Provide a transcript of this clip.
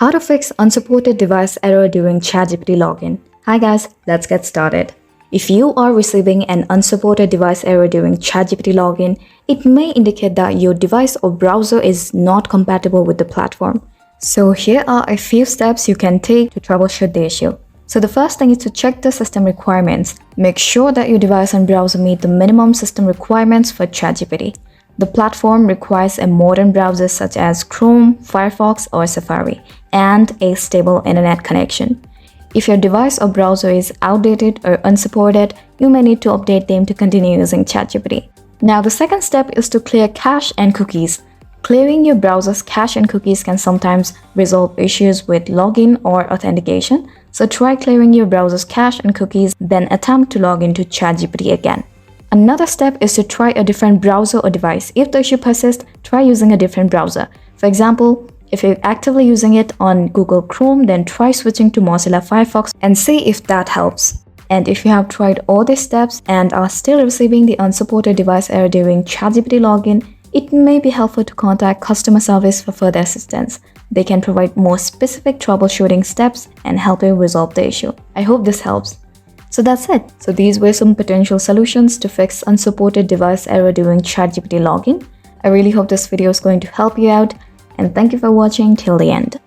How to fix unsupported device error during ChatGPT login. Hi guys, let's get started. If you are receiving an unsupported device error during ChatGPT login, it may indicate that your device or browser is not compatible with the platform. So here are a few steps you can take to troubleshoot the issue. So the first thing is to check the system requirements. Make sure that your device and browser meet the minimum system requirements for ChatGPT. The platform requires a modern browser such as Chrome, Firefox, or Safari, and a stable internet connection. If your device or browser is outdated or unsupported, you may need to update them to continue using ChatGPT. Now, the second step is to clear cache and cookies. Clearing your browser's cache and cookies can sometimes resolve issues with login or authentication, so try clearing your browser's cache and cookies, then attempt to log into ChatGPT again. Another step is to try a different browser or device. If the issue persists, try using a different browser. For example, if you're actively using it on Google Chrome, then try switching to Mozilla Firefox and see if that helps. And if you have tried all these steps and are still receiving the unsupported device error during ChatGPT login, it may be helpful to contact customer service for further assistance. They can provide more specific troubleshooting steps and help you resolve the issue. I hope this helps. So that's it. So these were some potential solutions to fix unsupported device error during ChatGPT login. I really hope this video is going to help you out, and thank you for watching till the end.